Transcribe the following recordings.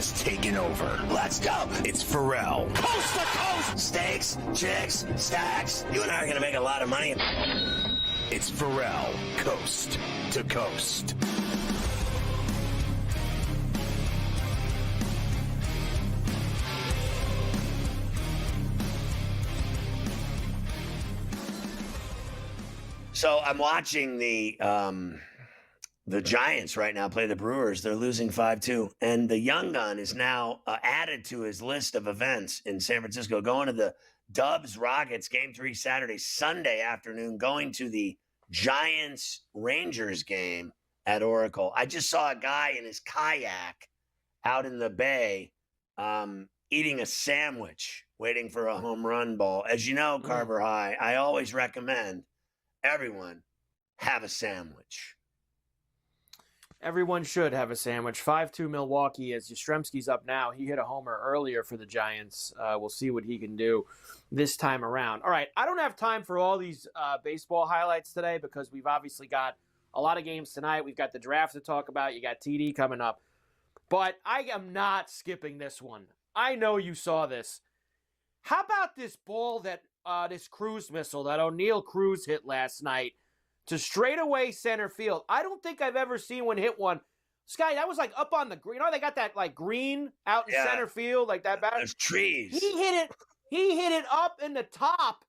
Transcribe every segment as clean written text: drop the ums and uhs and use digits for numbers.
has taken over. Let's go. It's Ferrall. Coast to coast. Steaks, chicks, stacks. You and I are going to make a lot of money. It's Ferrall, coast to coast. So I'm watching the Giants right now play the Brewers. They're losing 5-2. And the young gun is now added to his list of events in San Francisco, going to the Dubs-Rockets Game 3 Saturday, Sunday afternoon, going to the Giants-Rangers game at Oracle. I just saw a guy in his kayak out in the bay eating a sandwich, waiting for a home run ball. As you know, Carver High, I always recommend everyone have a sandwich. Everyone should have a sandwich. 5-2 Milwaukee as Yastrzemski's up now. He hit a homer earlier for the Giants. We'll see what he can do this time around. All right, I don't have time for all these baseball highlights today because we've obviously got a lot of games tonight. We've got the draft to talk about. You got TD coming up. But I am not skipping this one. I know you saw this. How about this ball that this cruise missile that O'Neal Cruz hit last night to straightaway center field? I don't think I've ever seen one hit one. Sky, that was like up on the green. You know, they got that like green out in center field, like that. There's trees. He hit it up in the top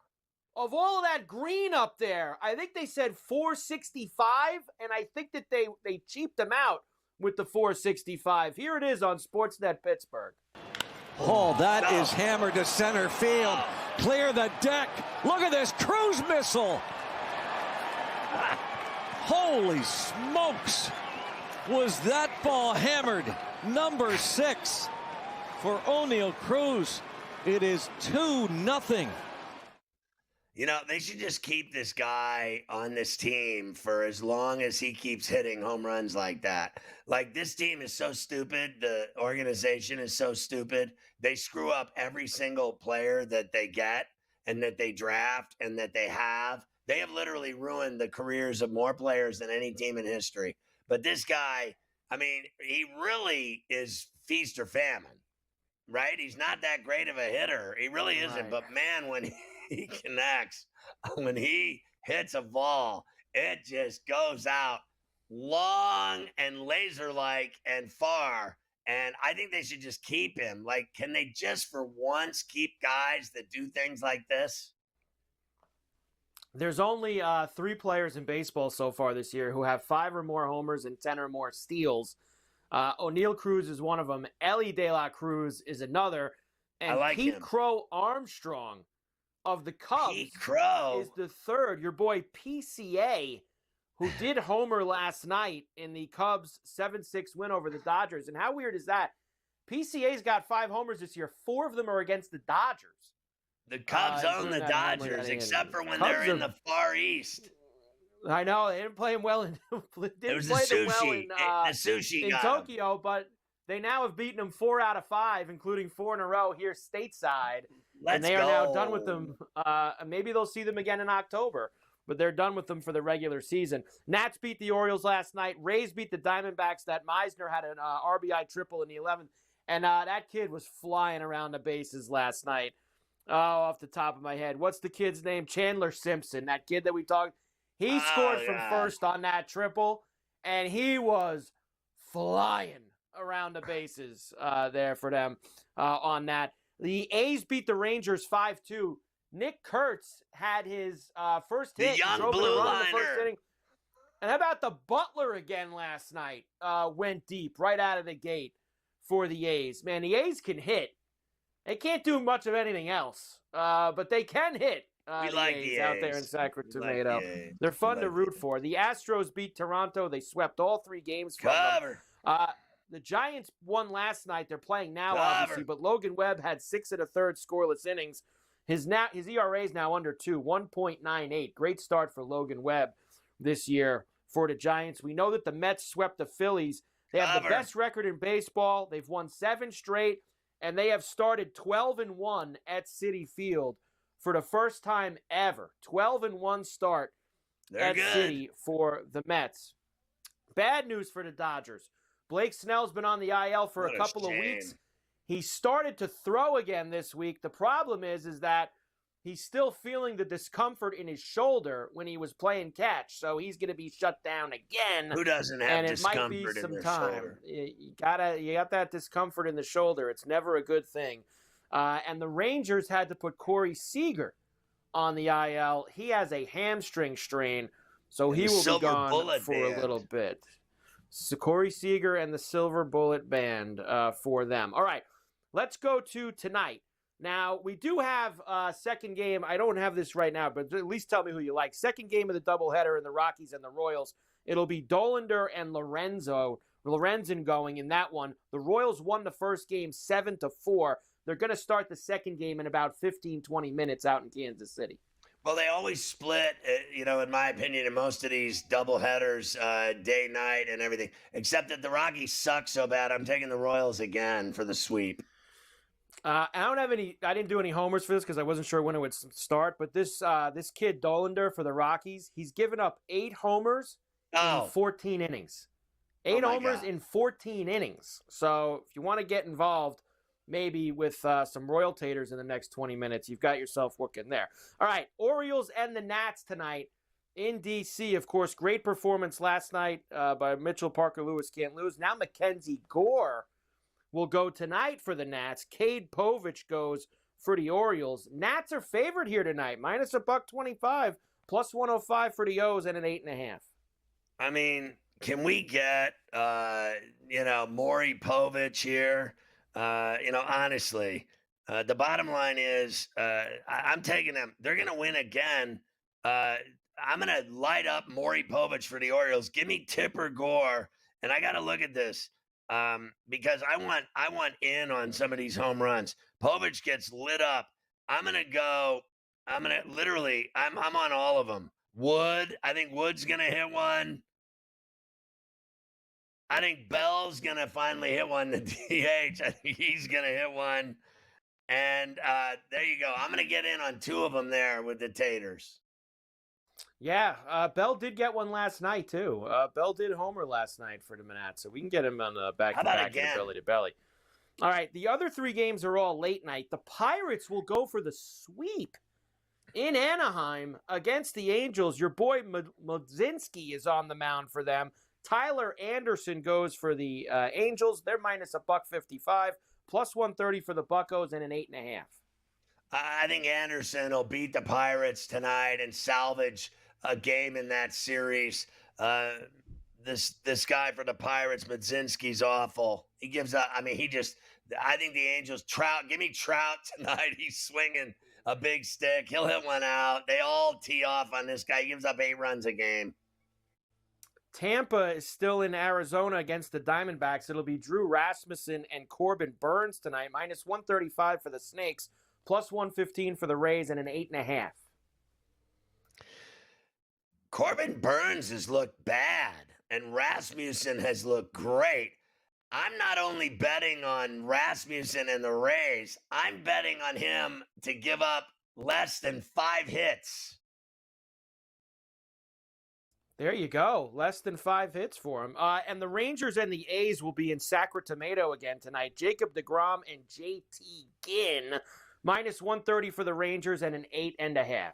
of all of that green up there. I think they said 465, and I think that they cheaped them out with the 465. Here it is on Sportsnet Pittsburgh. Oh, that is hammered to center field. Clear the deck. Look at this cruise missile. Holy smokes. Was that ball hammered? Number 6 for O'Neal Cruz. It is 2-0. You know, they should just keep this guy on this team for as long as he keeps hitting home runs like that. Like, this team is so stupid. The organization is so stupid. They screw up every single player that they get and that they draft and that they have. They have literally ruined the careers of more players than any team in history. But this guy, I mean, he really is feast or famine, right? He's not that great of a hitter. He really isn't. Right. But, man, when he connects, when he hits a ball, it just goes out long and laser-like and far. And I think they should just keep him. Like, can they just for once keep guys that do things like this? There's only 3 players in baseball so far this year who have 5 or more homers and 10 or more steals. O'Neal Cruz is one of them. Ellie De La Cruz is another. And I like Pete him. Crow Armstrong of the Cubs Pete Crow is the third. Your boy PCA, who did homer last night in the Cubs 7-6 win over the Dodgers. And how weird is that? PCA's got 5 homers this year. 4 of them are against the Dodgers. The Cubs own the Dodgers, except for when they're in the Far East. I know they didn't play him well in It was the sushi in Tokyo, but they now have beaten them 4 out of 5, including 4 in a row here stateside. And they are now done with them. Maybe they'll see them again in October, but they're done with them for the regular season. Nats beat the Orioles last night. Rays beat the Diamondbacks. That Meisner had an RBI triple in the 11th, and that kid was flying around the bases last night. Oh, off the top of my head. What's the kid's name? Chandler Simpson, that kid that we talked. He scored from first on that triple, and he was flying around the bases there for them on that. The A's beat the Rangers 5-2. Nick Kurtz had his first hit. The young blue liner. And how about the Butler again last night? Went deep right out of the gate for the A's. Man, the A's can hit. They can't do much of anything else, but they can hit We like the A's out there in Sacramento. Like They're fun to root for. The Astros beat Toronto. They swept all 3 games from them. The Giants won last night. They're playing now, obviously, but Logan Webb had 6 1/3 scoreless innings. His ERA is now under 2, 1.98. Great start for Logan Webb this year for the Giants. We know that the Mets swept the Phillies. They have the best record in baseball. They've won 7 straight. And they have started 12-1 at Citi Field for the first time ever. 12-1 start at Citi for the Mets. Bad news for the Dodgers. Blake Snell's been on the IL for a couple of weeks. He started to throw again this week. The problem is that he's still feeling the discomfort in his shoulder when he was playing catch, so he's going to be shut down again. Who doesn't have discomfort in their shoulder? You got that discomfort in the shoulder. It's never a good thing. And the Rangers had to put Corey Seager on the IL. He has a hamstring strain, so he will be gone for a little bit. So Corey Seager and the Silver Bullet Band for them. All right, let's go to tonight. Now, we do have a second game. I don't have this right now, but at least tell me who you like. Second game of the doubleheader in the Rockies and the Royals. It'll be Dollander and Lorenzen going in that one. The Royals won the first game 7-4. They're going to start the second game in about 15, 20 minutes out in Kansas City. Well, they always split, in my opinion, in most of these doubleheaders, day, night, and everything, except that the Rockies suck so bad. I'm taking the Royals again for the sweep. I didn't do any homers for this because I wasn't sure when it would start, but this kid Dollander for the Rockies, he's given up 8 homers in 14 innings. 8 homers in 14 innings. So if you want to get involved, maybe with some Royal Taters in the next 20 minutes, you've got yourself working there. All right, Orioles and the Nats tonight in D.C. Of course, great performance last night by Mitchell Parker Lewis, can't lose. Now Mackenzie Gore will go tonight for the Nats. Cade Povich goes for the Orioles. Nats are favored here tonight, minus $125, plus 105 for the O's and an 8.5. I mean, can we get, Maury Povich here? Honestly, the bottom line is I'm taking them. They're going to win again. I'm going to light up Maury Povich for the Orioles. Give me Tipper Gore. And I got to look at this. Because I want in on some of these home runs. Povich gets lit up. I'm on all of them. Wood, I think Wood's going to hit one. I think Bell's going to finally hit one. The DH, I think he's going to hit one. And there you go. I'm going to get in on 2 of them there with the Taters. Yeah, Bell did get one last night, too. Bell did homer last night for the Nats, so we can get him on the back-to-back and belly-to-belly. All right, the other 3 games are all late night. The Pirates will go for the sweep in Anaheim against the Angels. Your boy Mlodzinski is on the mound for them. Tyler Anderson goes for the Angels. They're minus $155, plus 130 for the Buccos and an 8.5. I think Anderson will beat the Pirates tonight and salvage a game in that series. This guy for the Pirates, Mlodzinski's awful. He gives up. I think the Angels, give me Trout tonight. He's swinging a big stick. He'll hit one out. They all tee off on this guy. He gives up 8 runs a game. Tampa is still in Arizona against the Diamondbacks. It'll be Drew Rasmussen and Corbin Burns tonight, minus 135 for the Snakes, plus 115 for the Rays, and an 8.5. Corbin Burns has looked bad, and Rasmussen has looked great. I'm not only betting on Rasmussen and the Rays, I'm betting on him to give up less than 5 hits. There you go. Less than 5 hits for him. And the Rangers and the A's will be in Sacramento again tonight. Jacob deGrom and JT Ginn, minus 130 for the Rangers and an 8.5.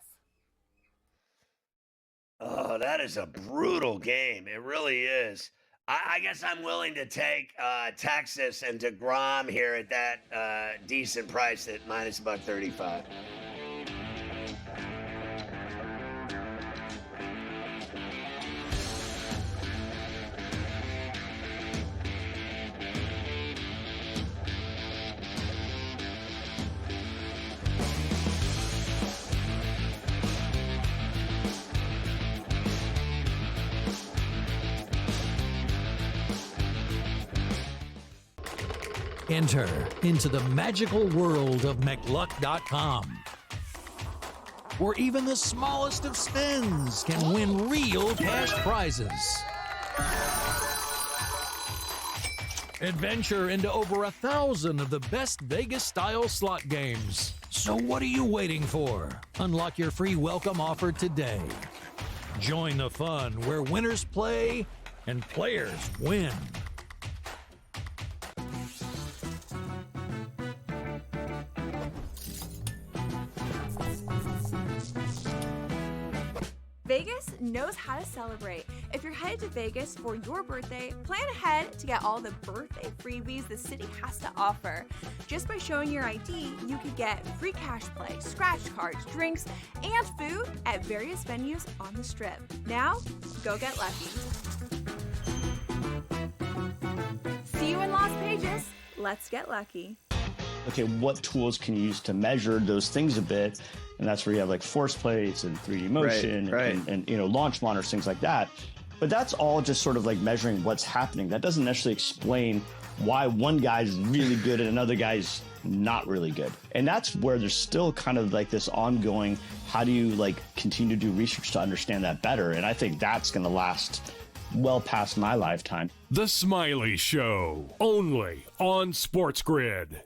Oh, that is a brutal game. It really is. I guess I'm willing to take Texas and deGrom here at that decent price at minus $135. Enter into the magical world of McLuck.com, where even the smallest of spins can win real cash prizes. Adventure into over 1,000 of the best Vegas-style slot games. So what are you waiting for? Unlock your free welcome offer today. Join the fun where winners play and players win. Vegas knows how to celebrate. If you're headed to Vegas for your birthday, plan ahead to get all the birthday freebies the city has to offer. Just by showing your ID, you could get free cash play, scratch cards, drinks, and food at various venues on the Strip. Now, go get lucky. See you in Las Vegas. Let's get lucky. Okay, what tools can you use to measure those things a bit? And that's where you have like force plates and 3D motion and launch monitors, things like that. But that's all just sort of like measuring what's happening. That doesn't necessarily explain why one guy's really good and another guy's not really good. And that's where there's still kind of like this ongoing, how do you like continue to do research to understand that better? And I think that's going to last well past my lifetime. The Smiley Show, only on SportsGrid.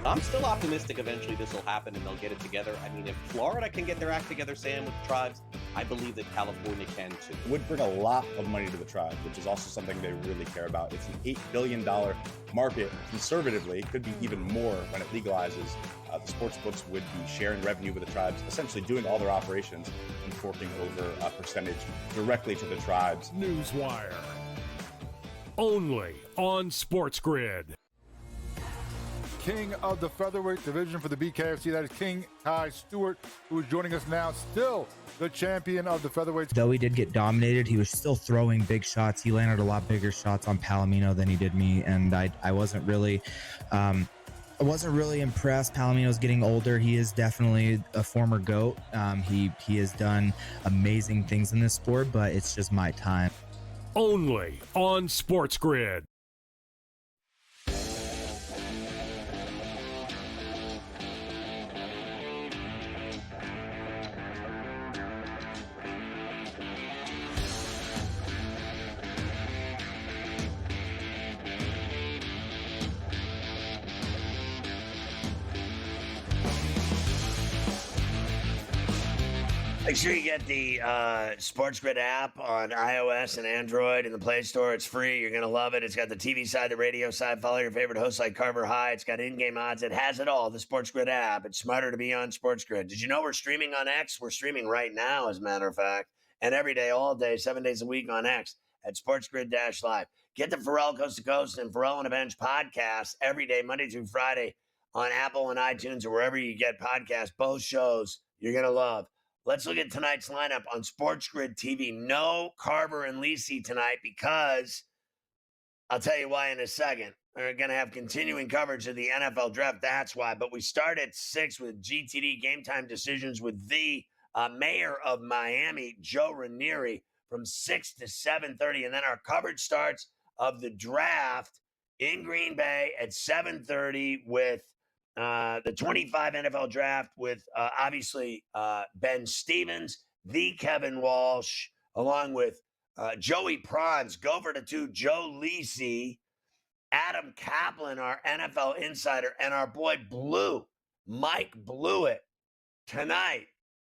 I'm still optimistic eventually this will happen and they'll get it together. I mean, if Florida can get their act together, Sam, with the tribes, I believe that California can too. It would bring a lot of money to the tribes, which is also something they really care about. It's an $8 billion market. Conservatively, it could be even more when it legalizes. The sports books would be sharing revenue with the tribes, essentially doing all their operations and forking over a percentage directly to the tribes. Newswire, only on SportsGrid. King of the featherweight division for the BKFC. That is King Kai Stewart, who is joining us now, still the champion of the featherweight. Though he did get dominated, he was still throwing big shots. He landed a lot bigger shots on Palomino than he did me, and I wasn't really impressed. Palomino's getting older. He is definitely a former GOAT. He has done amazing things in this sport, but it's just my time. Only on SportsGrid. Make sure you get the SportsGrid app on iOS and Android in the Play Store. It's free. You're going to love it. It's got the TV side, the radio side. Follow your favorite hosts like Carver High. It's got in-game odds. It has it all, the SportsGrid app. It's smarter to be on SportsGrid. Did you know we're streaming on X? We're streaming right now, as a matter of fact, and every day, all day, 7 days a week on X at SportsGrid-Live. Get the Ferrall Coast to Coast and Ferrall on a Bench podcast every day, Monday through Friday on Apple and iTunes or wherever you get podcasts. Both shows you're going to love. Let's look at tonight's lineup on SportsGrid TV. No Carver and Lisi tonight because I'll tell you why in a second. We're going to have continuing coverage of the NFL draft. That's why. But we start at 6 with GTD Game Time Decisions with the mayor of Miami, Joe Ranieri, from 6 to 7:30. And then our coverage starts of the draft in Green Bay at 7:30 with the 25 NFL draft with obviously Ben Stevens, the Kevin Walsh, along with Joey Prawns, Gopher to 2, Joe Lisi, Adam Kaplan, our NFL insider, and our boy Blue, Mike Blewett, tonight,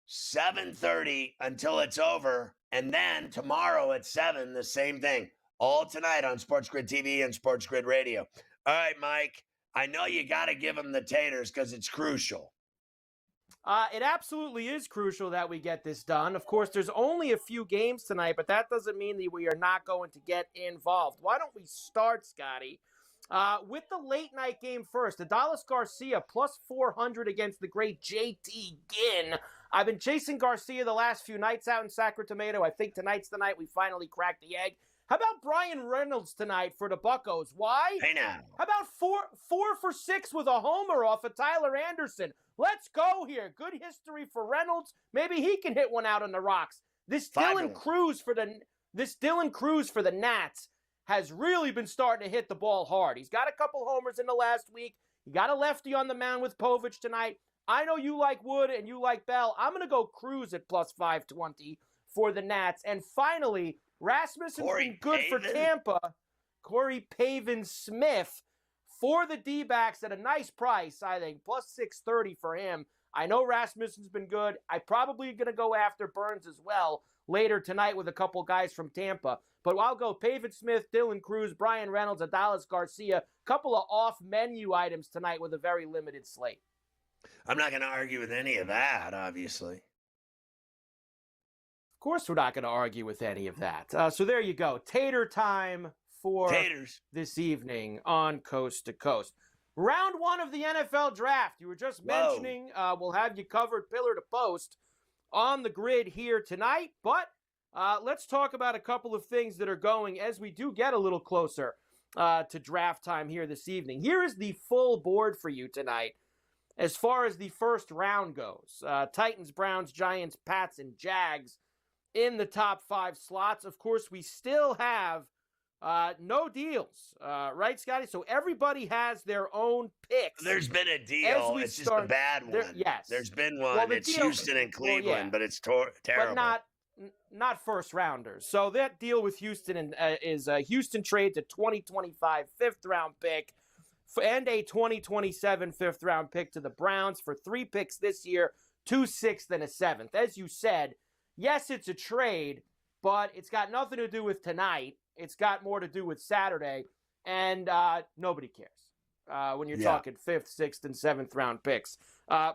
7:30 until it's over. And then tomorrow at 7, the same thing. All tonight on SportsGrid TV and SportsGrid Radio. All right, Mike. I know you got to give them the taters because it's crucial. It absolutely is crucial that we get this done. Of course, there's only a few games tonight, but that doesn't mean that we are not going to get involved. Why don't we start, Scotty, with the late night game first? Adalis Garcia plus 400 against the great JT Ginn. I've been chasing Garcia the last few nights out in Sacramento. I think tonight's the night we finally crack the egg. How about Brian Reynolds tonight for the Buccos? Why? Hey now. How about four for 6 with a homer off of Tyler Anderson? Let's go here. Good history for Reynolds. Maybe he can hit one out on the rocks. This Dylan Cruz for the Nats has really been starting to hit the ball hard. He's got a couple homers in the last week. He got a lefty on the mound with Povich tonight. I know you like Wood and you like Bell. I'm going to go Cruz at plus 520 for the Nats. And finally, Rasmussen's been good for Tampa. Corey Pavin-Smith for the D-backs at a nice price, I think, plus 630 for him. I know Rasmussen's been good. I'm probably going to go after Burns as well later tonight with a couple guys from Tampa. But I'll go Pavin-Smith, Dylan Cruz, Brian Reynolds, Adalis Garcia. Couple of off-menu items tonight with a very limited slate. I'm not going to argue with any of that, obviously. course we're not going to argue with any of that. So there you go. Tater time for Taters this evening on Coast to Coast. Round 1 of the NFL draft. You were just mentioning we'll have you covered pillar to post on the grid here tonight. But let's talk about a couple of things that are going as we do get a little closer to draft time here this evening. Here is the full board for you tonight as far as the first round goes. Titans, Browns, Giants, Pats, and Jags in the top 5 slots. Of course, we still have no deals, right, Scotty? So everybody has their own picks. There's been a deal. It's just a bad one. Yes. There's been one. Well, it's Houston and Cleveland, but it's terrible. But not first rounders. So that deal with Houston is Houston trades a 2025 fifth-round pick and a 2027 fifth-round pick to the Browns for 3 picks this year, 2 sixths, and a 7th. As you said, yes, it's a trade, but it's got nothing to do with tonight. It's got more to do with Saturday, and nobody cares when you're talking 5th, 6th, and 7th round picks.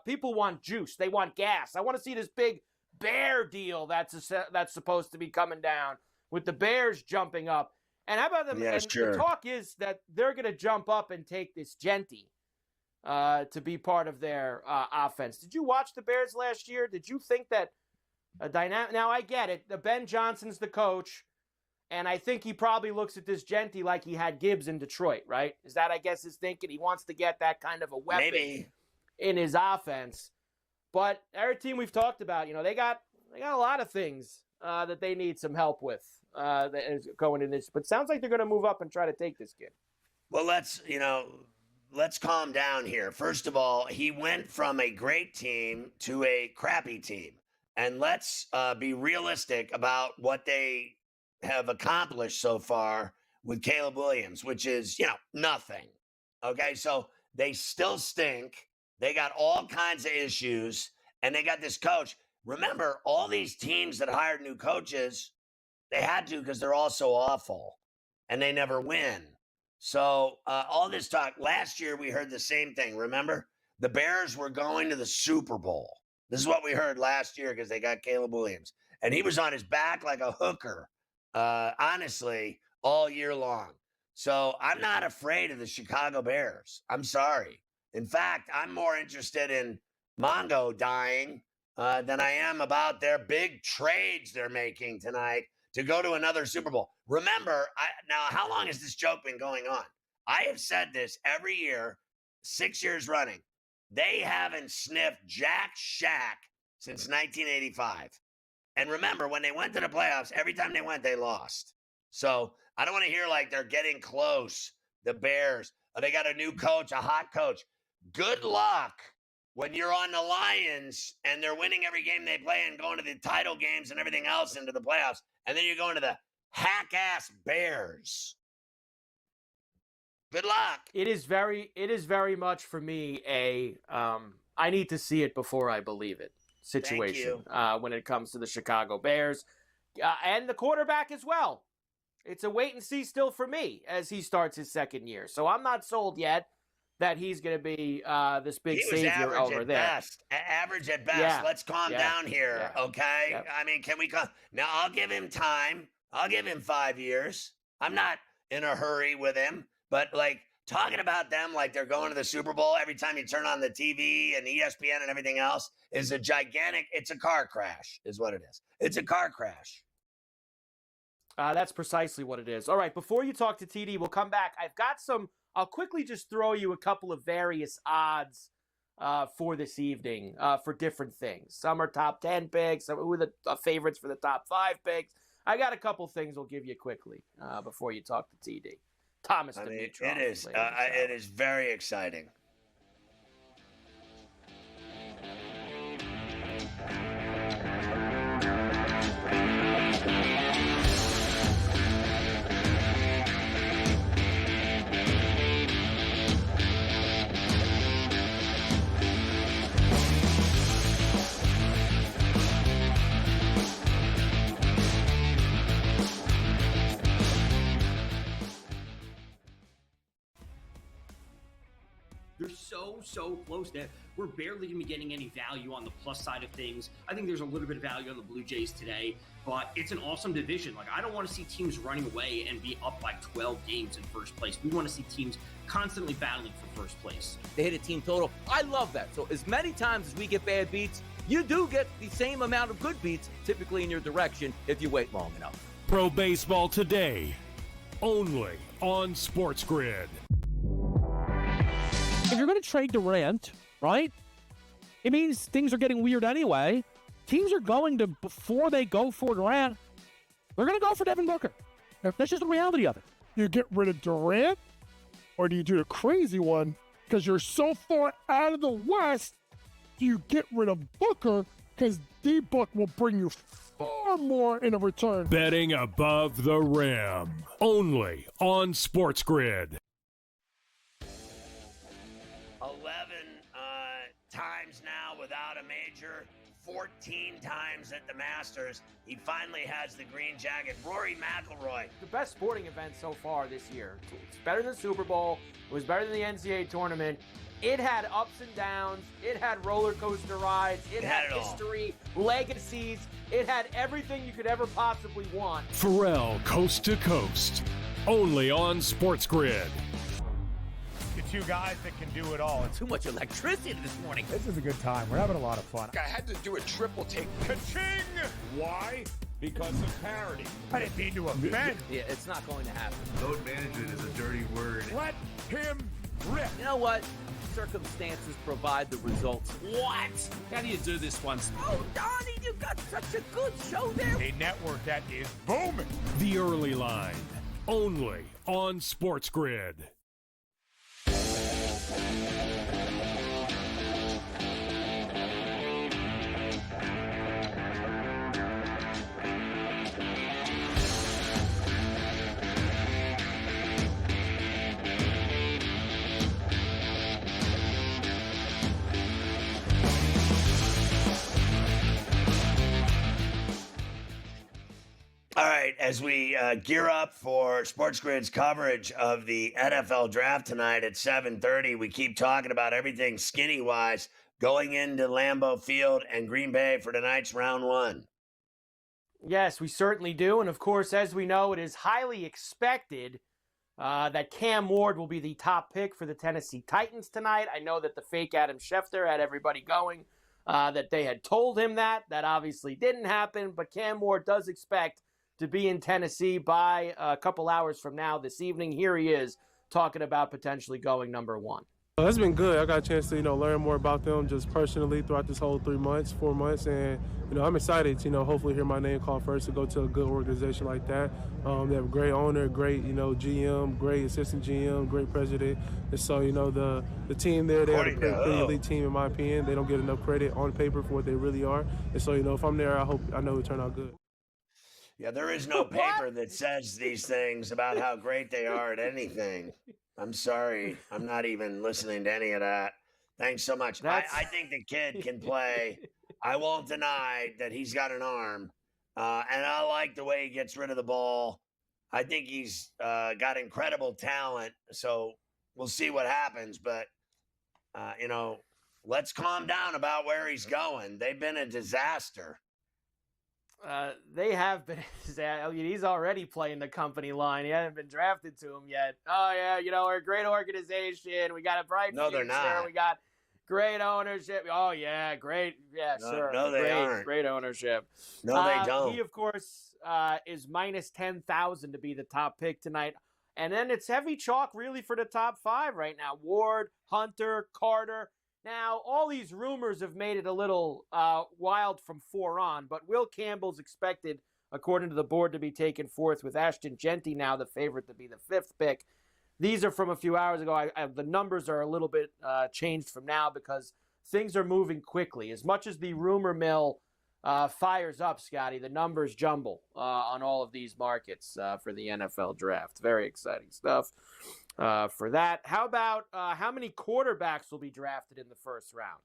People want juice. They want gas. I want to see this big Bear deal that's supposed to be coming down with the Bears jumping up. And how about them? Yeah, sure. The talk is that they're going to jump up and take this Genty to be part of their offense. Did you watch the Bears last year? Did you think that a dynamic? Now, I get it. Ben Johnson's the coach, and I think he probably looks at this Genty like he had Gibbs in Detroit, right? Is that, I guess, his thinking? He wants to get that kind of a weapon in his offense. But every team we've talked about, they got a lot of things that they need some help with that is going in this. But it sounds like they're going to move up and try to take this kid. Well, let's calm down here. First of all, he went from a great team to a crappy team. And let's be realistic about what they have accomplished so far with Caleb Williams, which is, nothing. Okay, so they still stink. They got all kinds of issues, and they got this coach. Remember, all these teams that hired new coaches, they had to because they're all so awful, and they never win. So all this talk, last year we heard the same thing. Remember? The Bears were going to the Super Bowl. This is what we heard last year because they got Caleb Williams. And he was on his back like a hooker, honestly, all year long. So I'm not afraid of the Chicago Bears. I'm sorry. In fact, I'm more interested in Mongo dying than I am about their big trades they're making tonight to go to another Super Bowl. Remember, now, how long has this joke been going on? I have said this every year, 6 years running. They haven't sniffed Jack Shack since 1985. And remember, when they went to the playoffs, every time they went, they lost. So I don't want to hear like they're getting close, the Bears. They got a new coach, a hot coach. Good luck when you're on the Lions and they're winning every game they play and going to the title games and everything else into the playoffs. And then you're going to the hack-ass Bears. Good luck. It is very much for me I need to see it before I believe it situation when it comes to the Chicago Bears and the quarterback as well. It's a wait and see still for me as he starts his second year. So I'm not sold yet that he's going to be this big savior over there. Average at best. Yeah. Let's calm down here, okay? Yep. I mean, can we calm? Now, I'll give him time. I'll give him 5 years. I'm not in a hurry with him. But, talking about them like they're going to the Super Bowl every time you turn on the TV and ESPN and everything else is it's a car crash is what it is. It's a car crash. That's precisely what it is. All right, before you talk to TD, we'll come back. I'll quickly just throw you a couple of various odds for this evening for different things. Some are top 10 picks, some are the favorites for the top 5 picks. I got a couple things we'll give you quickly before you talk to TD. Thomas Dimitrov. It is very exciting. They're so close that we're barely going to be getting any value on the plus side of things. I think there's a little bit of value on the Blue Jays today, but it's an awesome division. Like, I don't want to see teams running away and be up by 12 games in first place. We want to see teams constantly battling for first place. They hit a team total. I love that. So as many times as we get bad beats, you do get the same amount of good beats, typically in your direction, if you wait long enough. Pro Baseball Today, only on SportsGrid. If you're going to trade Durant, right, it means things are getting weird anyway. Teams are going to, before they go for Durant, they're going to go for Devin Booker. That's just the reality of it. You get rid of Durant, or do you do the crazy one? Because you're so far out of the West, do you get rid of Booker? Because D-Book will bring you far more in a return. Betting above the rim, only on SportsGrid. 11 times now without a major, 14 times at the Masters. He finally has the green jacket. Rory McIlroy. The best sporting event so far this year. It's better than the Super Bowl. It was better than the NCAA tournament. It had ups and downs. It had roller coaster rides. It had history, legacies. It had everything you could ever possibly want. Ferrall Coast to Coast, only on SportsGrid. The two guys that can do it all. Too much electricity this morning. This is a good time. We're having a lot of fun. I had to do a triple take. Ka-ching! Why? Because of parity. I didn't mean to offend. Yeah, it's not going to happen. Load management is a dirty word. Let him rip. You know what? Circumstances provide the results. What? How do you do this one? Oh, Donnie, you got such a good show there. A network that is booming. The Early Line, only on SportsGrid. All right, as we gear up for SportsGrid's coverage of the NFL draft tonight at 7:30, we keep talking about everything skinny-wise going into Lambeau Field and Green Bay for tonight's round one. Yes, we certainly do. And, of course, as we know, it is highly expected that Cam Ward will be the top pick for the Tennessee Titans tonight. I know that the fake Adam Schefter had everybody going, that they had told him that. That obviously didn't happen, but Cam Ward does expect to be in Tennessee by a couple hours from now this evening. Here he is talking about potentially going number one. It's been good. I got a chance to, learn more about them just personally throughout this whole 4 months. And, I'm excited to, hopefully hear my name called first to go to a good organization like that. They have a great owner, great, GM, great assistant GM, great president. And so, the team there, they have a pretty elite team in my opinion. They don't get enough credit on paper for what they really are. And so, if I'm there, I know it'll turn out good. Yeah, there is no paper that says these things about how great they are at anything. I'm sorry. I'm not even listening to any of that. Thanks so much. I think the kid can play. I won't deny that he's got an arm. And I like the way he gets rid of the ball. I think he's got incredible talent. So we'll see what happens. But, let's calm down about where he's going. They've been a disaster. They have been. He's already playing the company line. He hasn't been drafted to him yet. Oh, yeah, we're a great organization. We got a bright future. No, they're not. We got great ownership. Oh, yeah, great. Yeah, sure. No, they aren't. Great ownership. No, they don't. He, of course, is minus 10,000 to be the top pick tonight. And then it's heavy chalk really for the top five right now. Ward, Hunter, Carter. Now, all these rumors have made it a little wild from 4 on, but Will Campbell's expected, according to the board, to be taken fourth, with Ashton Genty now the favorite to be the 5th pick. These are from a few hours ago. The numbers are a little bit changed from now because things are moving quickly. As much as the rumor mill fires up, Scotty, the numbers jumble on all of these markets for the NFL draft. Very exciting stuff. For that. How about how many quarterbacks will be drafted in the first round?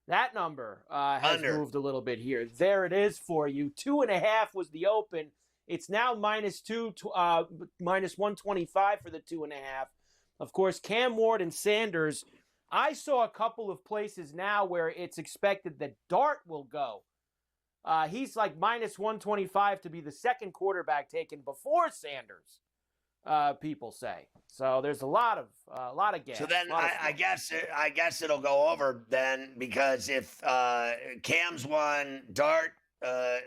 That number has moved a little bit here. There it is for you. 2.5 was the open. It's now minus 125 for the 2.5. Of course, Cam Ward and Sanders I saw a couple of places now where it's expected that Dart will go. He's like minus 125 to be the second quarterback taken before Sanders, people say. So there's a lot of gas. So then I guess it'll go over then, because if Cam's one, Dart,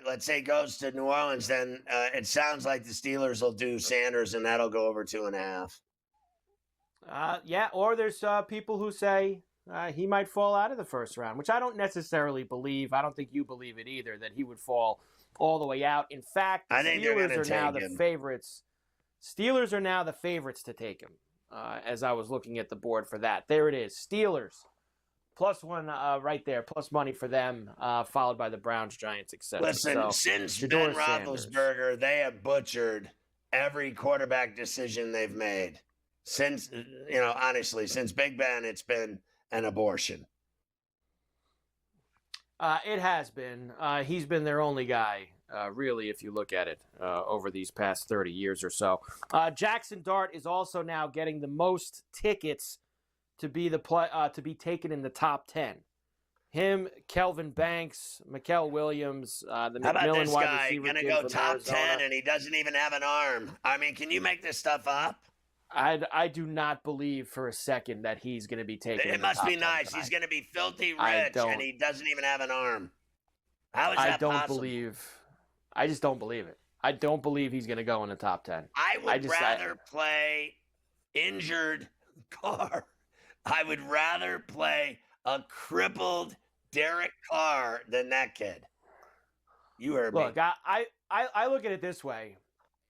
let's say, goes to New Orleans, then it sounds like the Steelers will do Sanders, and that'll go over 2.5. Yeah, or there's people who say he might fall out of the first round, which I don't necessarily believe. I don't think you believe it either, that he would fall all the way out. In fact, the Steelers are now the favorites. Steelers are now the favorites to take him, as I was looking at the board for that. There it is. Steelers, +1 right there, plus money for them, followed by the Browns, Giants, etc. Listen, so, since Jador Ben Roethlisberger, they have butchered every quarterback decision they've made. Since, honestly, since Big Ben, it's been an abortion. It has been. He's been their only guy, really, if you look at it, over these past 30 years or so. Jackson Dart is also now getting the most tickets to be taken in the top 10. Him, Kelvin Banks, Mikael Williams, the How McMillan about this wide guy receiver going to kid go from top Arizona. 10 and he doesn't even have an arm? I mean, can you make this stuff up? I do not believe for a second that he's going to be taken. It must be nice. He's going to be filthy rich and he doesn't even have an arm. How is that possible? I just don't believe it. I don't believe he's going to go in the top 10. I would rather play injured Carr. I would rather play a crippled Derek Carr than that kid. You heard me. Look, I look at it this way.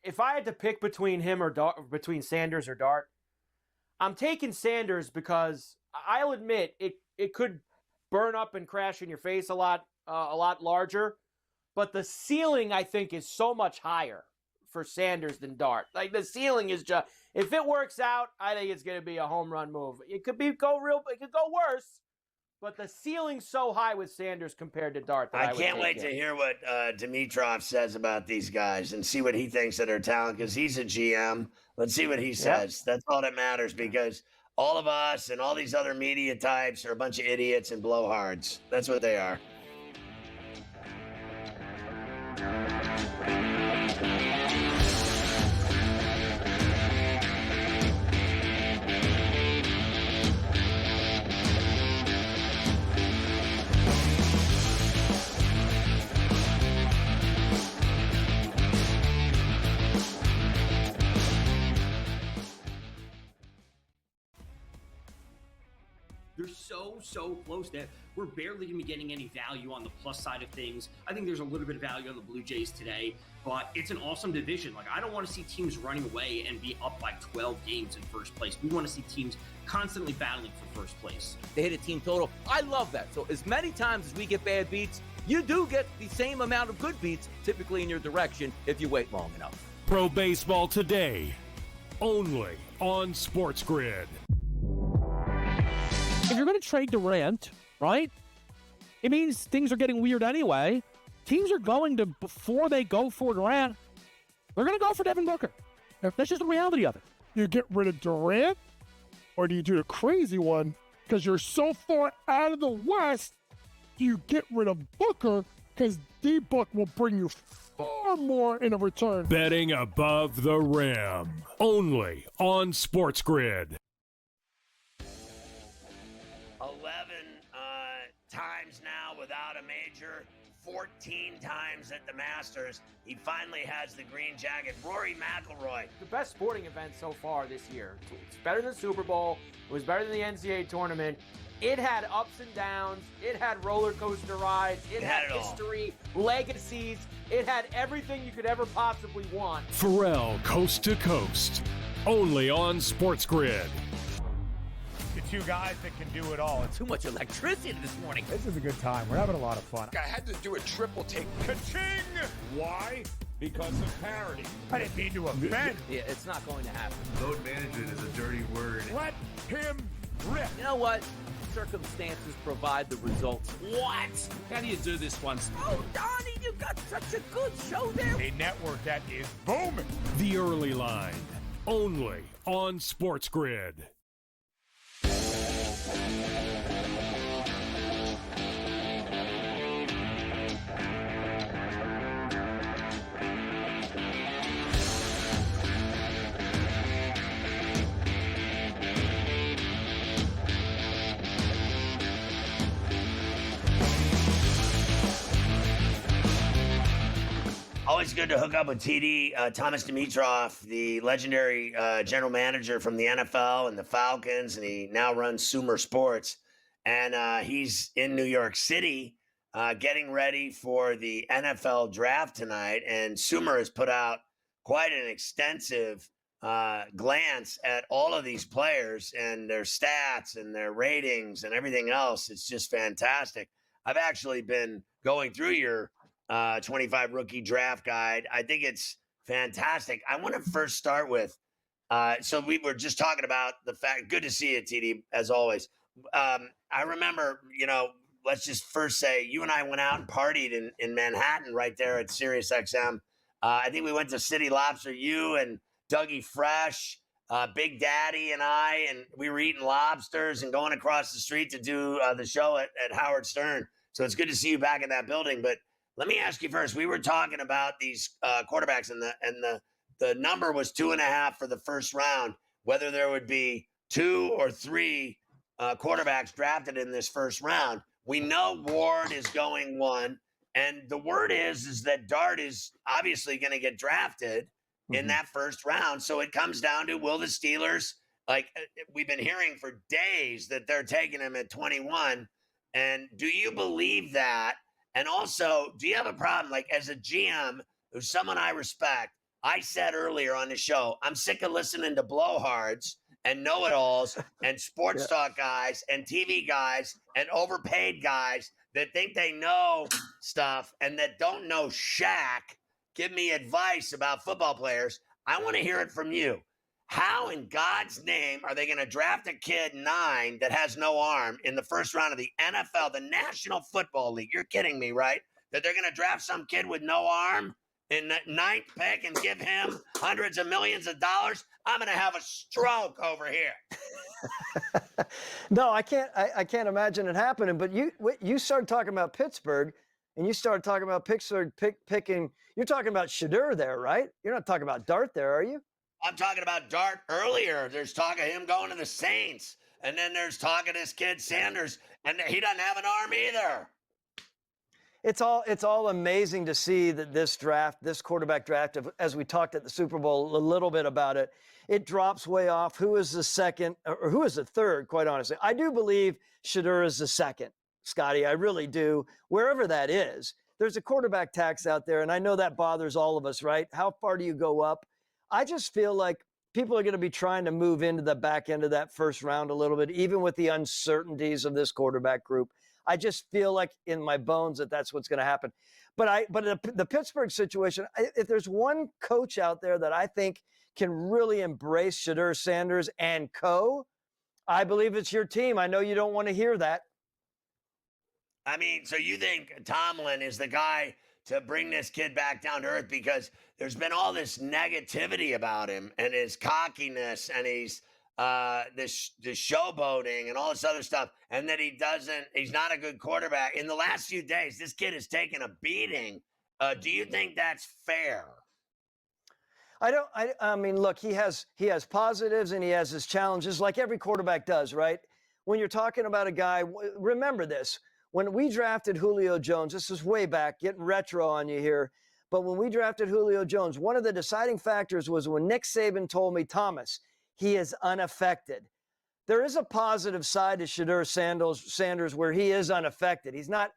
If I had to pick between him or between Sanders or Dart, I'm taking Sanders because I'll admit it could burn up and crash in your face a lot larger, but the ceiling I think is so much higher for Sanders than Dart. Like the ceiling is just, if it works out, I think it's going to be a home run move. It could go worse. But the ceiling's so high with Sanders compared to Dart that I can't wait to hear what Dimitrov says about these guys and see what he thinks of their talent, because he's a GM. Let's see what he says. That's all that matters, because all of us and all these other media types are a bunch of idiots and blowhards. That's what they are. They're so close that we're barely going to be getting any value on the plus side of things. I think there's a little bit of value on the Blue Jays today, but it's an awesome division. Like, I don't want to see teams running away and be up by 12 games in first place. We want to see teams constantly battling for first place. They hit a team total. I love that. So as many times as we get bad beats, you do get the same amount of good beats, typically in your direction, if you wait long enough. Pro Baseball Today, only on SportsGrid. If you're going to trade Durant, right, it means things are getting weird anyway. Teams are going to, before they go for Durant, they're going to go for Devin Booker. That's just the reality of it. You get rid of Durant, or do you do the crazy one? Because you're so far out of the West, you get rid of Booker, because D-Book will bring you far more in a return. Betting above the rim, only on SportsGrid. 11 times now without a major, 14 times at the Masters. He finally has the green jacket. Rory McIlroy. The best sporting event so far this year. It's better than the Super Bowl. It was better than the NCAA tournament. It had ups and downs. It had roller coaster rides. It had history, legacies. It had everything you could ever possibly want. Ferrall coast to coast, only on SportsGrid. The two guys that can do it all. Too much electricity this morning. This is a good time. We're having a lot of fun. I had to do a triple take. Ka-ching! Why? Because of parity. I didn't mean to offend. Yeah, it's not going to happen. Load management is a dirty word. Let him rip. You know what? Circumstances provide the results. What? How do you do this one? Oh, Donnie, you got such a good show there. A network that is booming. The Early Line, only on SportsGrid. always good to hook up with TD, Thomas Dimitroff, the legendary general manager from the NFL and the Falcons, and he now runs Sumer Sports. And he's in New York City getting ready for the NFL draft tonight. And Sumer has put out quite an extensive glance at all of these players and their stats and their ratings and everything else. It's just fantastic. I've actually been going through your 25 rookie draft guide. I think it's fantastic. I want to first start with, so we were just talking about the fact, good to see you, TD, as always. I remember, let's just first say you and I went out and partied in Manhattan right there at Sirius XM. I think we went to City Lobster, you and Dougie Fresh, Big Daddy and I, and we were eating lobsters and going across the street to do the show at Howard Stern. So it's good to see you back in that building. But let me ask you first, we were talking about these quarterbacks and the number was 2.5 for the first round, whether there would be 2 or 3 quarterbacks drafted in this first round. We know Ward is going 1, and the word is that Dart is obviously going to get drafted in that first round. So it comes down to, will the Steelers, we've been hearing for days that they're taking him at 21. And do you believe that? And also, do you have a problem, as a GM, who's someone I respect, I said earlier on the show, I'm sick of listening to blowhards and know-it-alls and sports talk guys and TV guys and overpaid guys that think they know stuff and that don't know Shaq give me advice about football players. I want to hear it from you. How in God's name are they going to draft a kid 9 that has no arm in the first round of the NFL, the National Football League? You're kidding me, right? That they're going to draft some kid with no arm in the 9th pick and give him hundreds of millions of dollars? I'm going to have a stroke over here. No, I can't imagine it happening. But you started talking about Pittsburgh, and you started talking about Pittsburgh picking. You're talking about Shedeur there, right? You're not talking about Dart there, are you? I'm talking about Dart earlier. There's talk of him going to the Saints. And then there's talk of this kid Sanders, and he doesn't have an arm either. It's all amazing to see that this quarterback draft, as we talked at the Super Bowl a little bit about it, it drops way off. Who is the second, or who is the third, quite honestly? I do believe Shedeur is the second, Scotty. I really do. Wherever that is, there's a quarterback tax out there, and I know that bothers all of us, right? How far do you go up? I just feel like people are going to be trying to move into the back end of that first round a little bit, even with the uncertainties of this quarterback group. I just feel like in my bones that that's what's going to happen. But the Pittsburgh situation, if there's one coach out there that I think can really embrace Shedeur Sanders and co, I believe it's your team. I know you don't want to hear that. I mean, so you think Tomlin is the guy to bring this kid back down to earth, because there's been all this negativity about him and his cockiness and he's this showboating and all this other stuff, and that he's not a good quarterback. In the last few days, this kid has taken a beating. Do you think that's fair? I mean, look, he has positives and he has his challenges, like every quarterback does, right? When you're talking about a guy, remember this. When we drafted Julio Jones, this is way back, getting retro on you here, but when we drafted Julio Jones, one of the deciding factors was when Nick Saban told me, Thomas, he is unaffected. There is a positive side to Shedeur Sanders where he is unaffected. He's not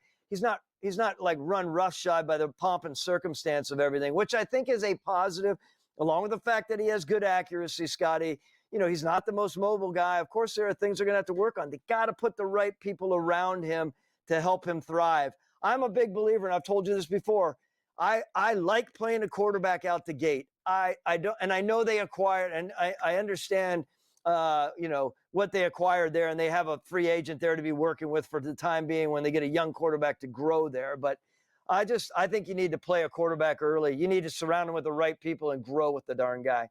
like run roughshod by the pomp and circumstance of everything, which I think is a positive, along with the fact that he has good accuracy, Scotty. He's not the most mobile guy. Of course, there are things they're going to have to work on. They got to put the right people around him to help him thrive. I'm a big believer, and I've told you this before. I like playing a quarterback out the gate. I don't, and I know they acquired, and I understand, what they acquired there, and they have a free agent there to be working with for the time being when they get a young quarterback to grow there. But I think you need to play a quarterback early. You need to surround him with the right people and grow with the darn guy.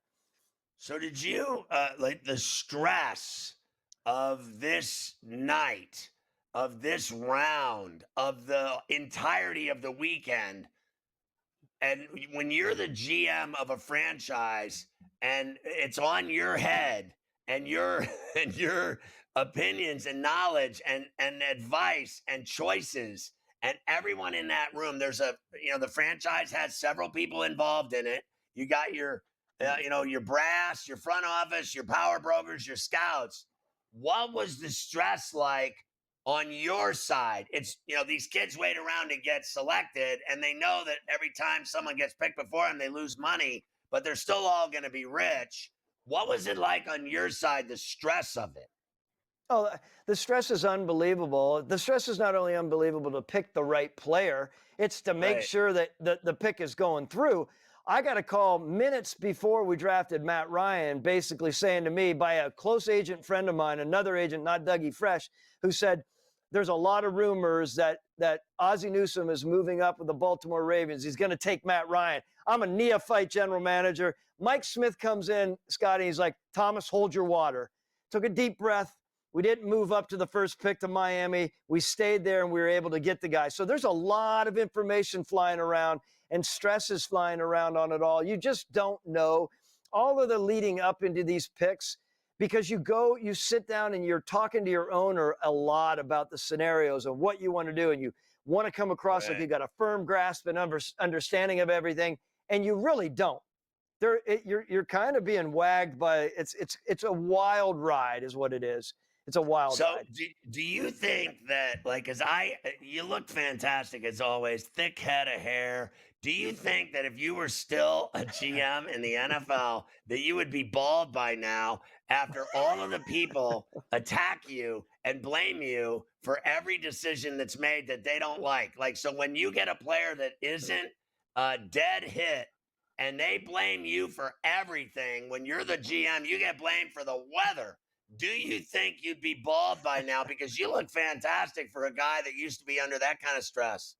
So did you, the stress of this night, of this round, of the entirety of the weekend, and when you're the GM of a franchise and it's on your head and your opinions and knowledge and advice and choices, and everyone in that room, the franchise has several people involved in it. You got your brass, your front office, your power brokers, your scouts. What was the stress like on your side? It's, these kids wait around to get selected, and they know that every time someone gets picked before them, they lose money, but they're still all going to be rich. What was it like on your side, the stress of it? Oh, the stress is unbelievable. The stress is not only unbelievable to pick the right player, it's to make sure that the pick is going through. I got a call minutes before we drafted Matt Ryan, basically saying to me by a close agent friend of mine, another agent, not Dougie Fresh, who said, there's a lot of rumors that Ozzie Newsome is moving up with the Baltimore Ravens. He's going to take Matt Ryan. I'm a neophyte general manager. Mike Smith comes in, Scotty, he's like, Thomas, hold your water. Took a deep breath. We didn't move up to the first pick to Miami. We stayed there, and we were able to get the guy. So there's a lot of information flying around, and stress is flying around on it all. You just don't know all of the leading up into these picks, because you sit down and you're talking to your owner a lot about the scenarios of what you want to do, and you want to come across like you got a firm grasp and understanding of everything, and you really don't. You're kind of being wagged by it's a wild ride, is what it is. It's a wild ride. So do you think that, you look fantastic as always, thick head of hair. Do you think that if you were still a GM in the NFL, that you would be bald by now after all of the people attack you and blame you for every decision that's made that they don't like? So when you get a player that isn't a dead hit and they blame you for everything, when you're the GM, you get blamed for the weather. Do you think you'd be bald by now? Because you look fantastic for a guy that used to be under that kind of stress.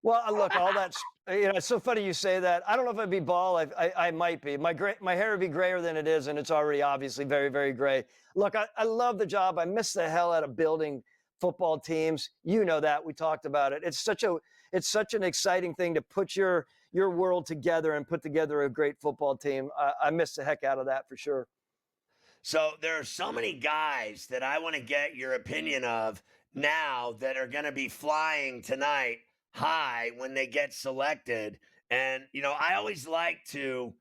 Well, look, all that's, it's so funny you say that. I don't know if I'd be bald. I might be. My hair would be grayer than it is, and it's already obviously very, very gray. Look, I love the job. I miss the hell out of building football teams. You know that. We talked about it. It's such an exciting thing to put your world together and put together a great football team. I miss the heck out of that for sure. So there are so many guys that I want to get your opinion of now that are going to be flying tonight high when they get selected. And, I always like to,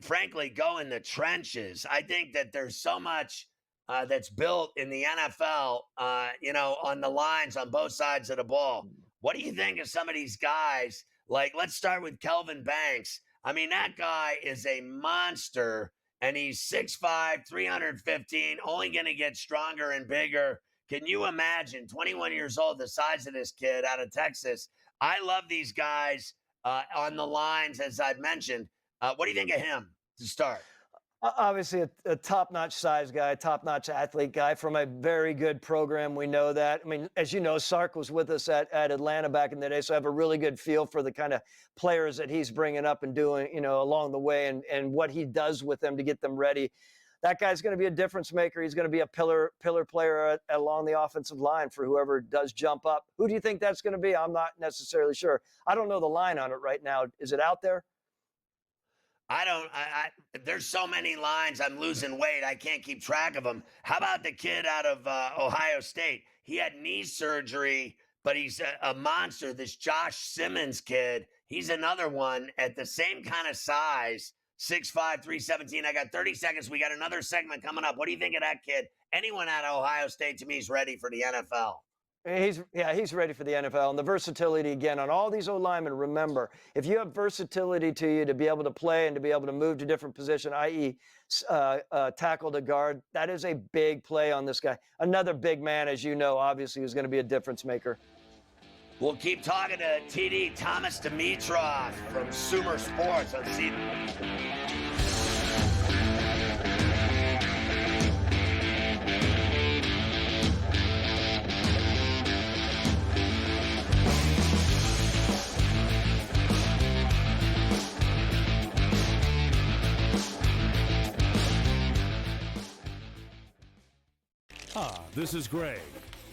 frankly, go in the trenches. I think that there's so much that's built in the NFL, on the lines on both sides of the ball. What do you think of some of these guys? Let's start with Kelvin Banks. I mean, that guy is a monster. And he's 6'5", 315, only going to get stronger and bigger. Can you imagine, 21 years old, the size of this kid out of Texas? I love these guys on the lines, as I've mentioned. What do you think of him to start? Obviously, a top-notch size guy, top-notch athlete guy from a very good program. We know that. I mean, as you know, Sark was with us at Atlanta back in the day, so I have a really good feel for the kind of players that he's bringing up and doing, along the way, and what he does with them to get them ready. That guy's going to be a difference maker. He's going to be a pillar player along the offensive line for whoever does jump up. Who do you think that's going to be? I'm not necessarily sure. I don't know the line on it right now. Is it out there? There's so many lines. I'm losing weight. I can't keep track of them. How about the kid out of Ohio State? He had knee surgery, but he's a monster. This Josh Simmons kid, he's another one at the same kind of size, 6'5", 317. I got 30 seconds. We got another segment coming up. What do you think of that kid? Anyone out of Ohio State, to me, is ready for the NFL. He's ready for the NFL. And the versatility, again, on all these O-linemen, remember, if you have versatility to you to be able to play and to be able to move to different position, i.e. tackle to guard, that is a big play on this guy. Another big man, as you know, obviously, who's going to be a difference maker. We'll keep talking to TD Thomas Dimitroff from Sumer Sports on CBS. This is Greg.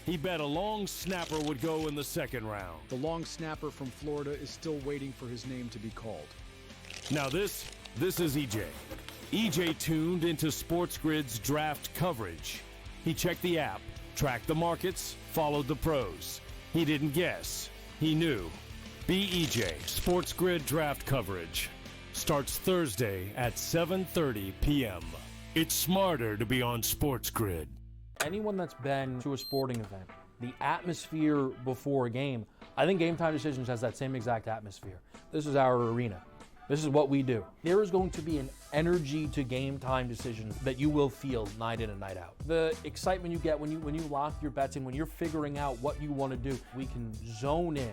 He bet a long snapper would go in the second round. The long snapper from Florida is still waiting for his name to be called. Now this is EJ. EJ tuned into SportsGrid's draft coverage. He checked the app, tracked the markets, followed the pros. He didn't guess. he knew. BEJ SportsGrid draft coverage starts Thursday at 7:30 p.m. It's smarter to be on SportsGrid. Anyone that's been to a sporting event, the atmosphere before a game, I think Game Time Decisions has that same exact atmosphere. This is our arena. This is what we do. There is going to be an energy to Game Time Decisions that you will feel night in and night out. The excitement you get when you lock your bets in, when you're figuring out what you want to do, we can zone in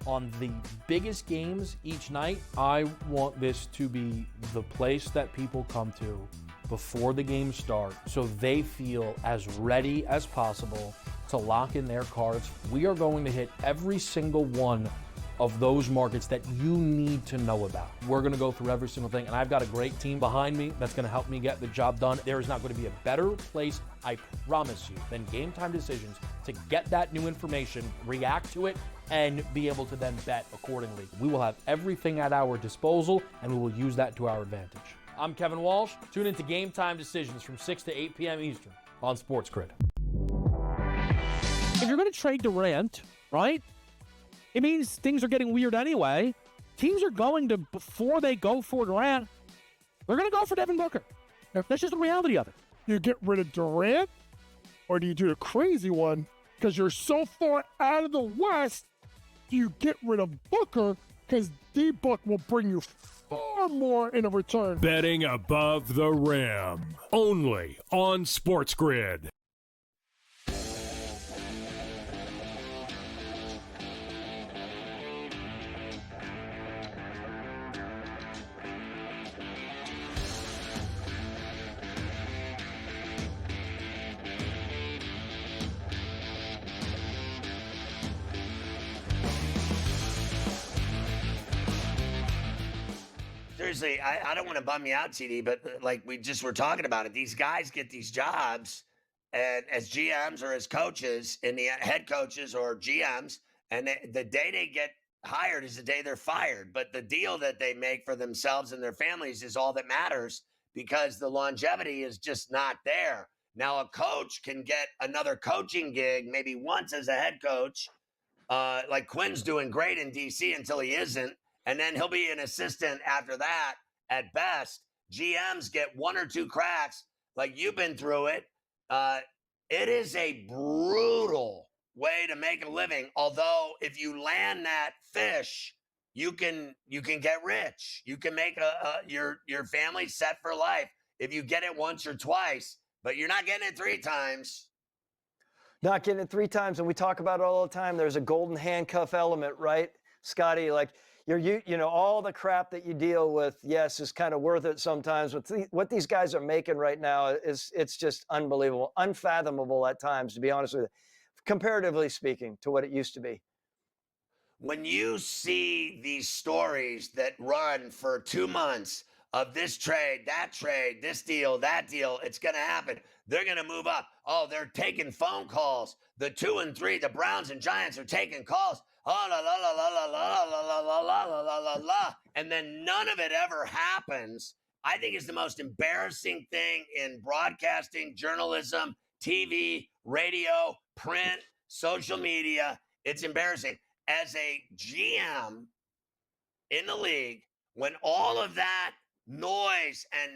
on the biggest games each night. I want this to be the place that people come to before the games start so they feel as ready as possible to lock in their cards. We are going to hit every single one of those markets that you need to know about. We're gonna go through every single thing, and I've got a great team behind me that's gonna help me get the job done. There is not gonna be a better place, I promise you, than Game Time Decisions to get that new information, react to it, and be able to then bet accordingly. We will have everything at our disposal, and we will use that to our advantage. I'm Kevin Walsh. Tune into Game Time Decisions from 6 to 8 p.m. Eastern on SportsGrid. If you're going to trade Durant, right, it means things are getting weird anyway. Teams are going to, before they go for Durant, they're going to go for Devin Booker. That's just the reality of it. You get rid of Durant, or do you do the crazy one because you're so far out of the West? Do you get rid of Booker because D-Book will bring you far more in a return? Betting above the rim. Only on SportsGrid. Seriously, I don't want to bum you out, TD, but like we just were talking about it, these guys get these jobs and as GMs or as coaches, in the head coaches or GMs, and the day they get hired is the day they're fired. But the deal that they make for themselves and their families is all that matters because the longevity is just not there. Now, a coach can get another coaching gig maybe once as a head coach, like Quinn's doing great in DC until he isn't. And then he'll be an assistant after that at best. GMs get one or two cracks, like you've been through it. It is a brutal way to make a living. Although if you land that fish, you can get rich. You can make your family set for life if you get it once or twice, but you're not getting it 3 times. Not getting it 3 times, and we talk about it all the time. There's a golden handcuff element, right, Scotty? Like, you know, all the crap that you deal with, yes, is kind of worth it sometimes. But what these guys are making right now it's just unbelievable, unfathomable at times, to be honest with you, comparatively speaking to what it used to be. When you see these stories that run for 2 months of this trade, this deal, that deal, it's going to happen. They're going to move up. Oh, they're taking phone calls. The 2 and 3, the Browns and Giants are taking calls. Oh, la, la, la, la, la, la, la, la, la, la, la, la, la. And then none of it ever happens. I think it's the most embarrassing thing in broadcasting, journalism, TV, radio, print, social media. It's embarrassing. As a GM in the league, when all of that noise and,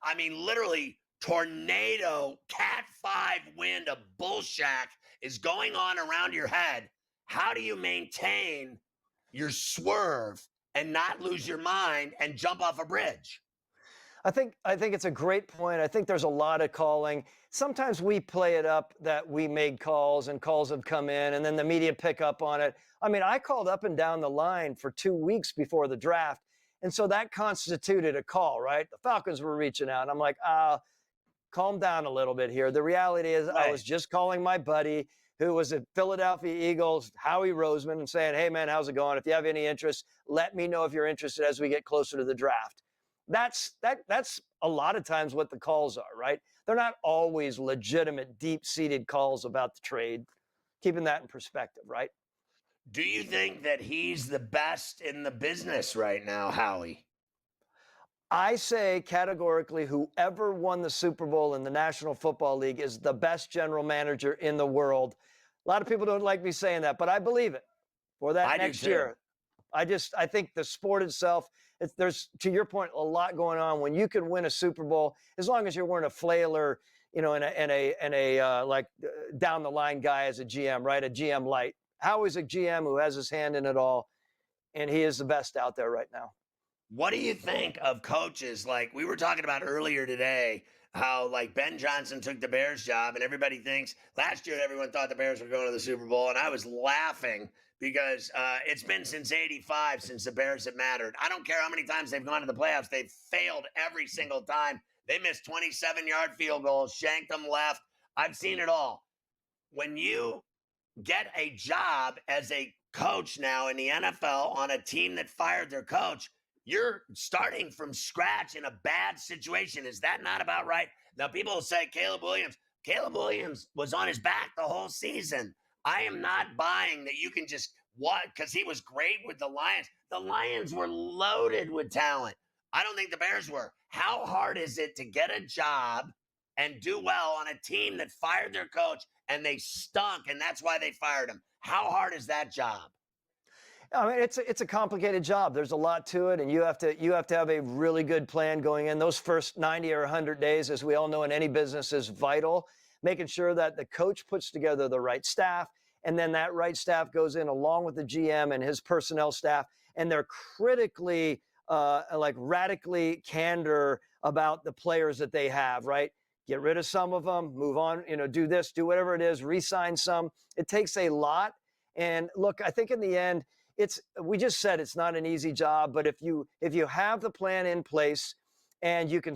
I mean, literally tornado, Cat 5 wind of bullshack is going on around your head, how do you maintain your swerve and not lose your mind and jump off a bridge? I think it's a great point. I think there's a lot of calling. Sometimes we play it up that we made calls and calls have come in and then the media pick up on it. I mean, I called up and down the line for 2 weeks before the draft. And so that constituted a call, right? The Falcons were reaching out. I'm like, calm down a little bit here. The reality is I was just calling my buddy who was at Philadelphia Eagles, Howie Roseman, and saying, hey, man, how's it going? If you have any interest, let me know if you're interested as we get closer to the draft. That's a lot of times what the calls are, right? They're not always legitimate, deep-seated calls about the trade. Keeping that in perspective, right? Do you think that he's the best in the business right now, Howie? I say categorically, whoever won the Super Bowl in the National Football League is the best general manager in the world. A lot of people don't like me saying that, but I believe it. for that I do next too. year. I think the sport itself, there's, to your point, a lot going on. When you can win a Super Bowl, as long as you're wearing a flailer, down the line guy as a GM, right? A GM light. How is a GM who has his hand in it all, and he is the best out there right now. What do you think of coaches? Like we were talking about earlier today, how like Ben Johnson took the Bears job, and everybody thinks last year everyone thought the Bears were going to the Super Bowl, and I was laughing because it's been since '85 since the Bears have mattered. I don't care how many times they've gone to the playoffs; they've failed every single time. They missed 27-yard field goals, shanked them left. I've seen it all. When you get a job as a coach now in the NFL on a team that fired their coach, you're starting from scratch in a bad situation. Is that not about right? Now, people will say Caleb Williams was on his back the whole season. I am not buying that you can just because he was great with the Lions. The Lions were loaded with talent. I don't think the Bears were. How hard is it to get a job and do well on a team that fired their coach and they stunk, and that's why they fired him? How hard is that job? I mean, it's a complicated job. There's a lot to it, and you have to have a really good plan going in. Those first 90 or 100 days, as we all know in any business, is vital. Making sure that the coach puts together the right staff, and then that right staff goes in along with the GM and his personnel staff, and they're critically, radically candor about the players that they have, right? Get rid of some of them, move on, do this, do whatever it is, re-sign some. It takes a lot. And look, I think in the end, we just said it's not an easy job, but if you have the plan in place and you can,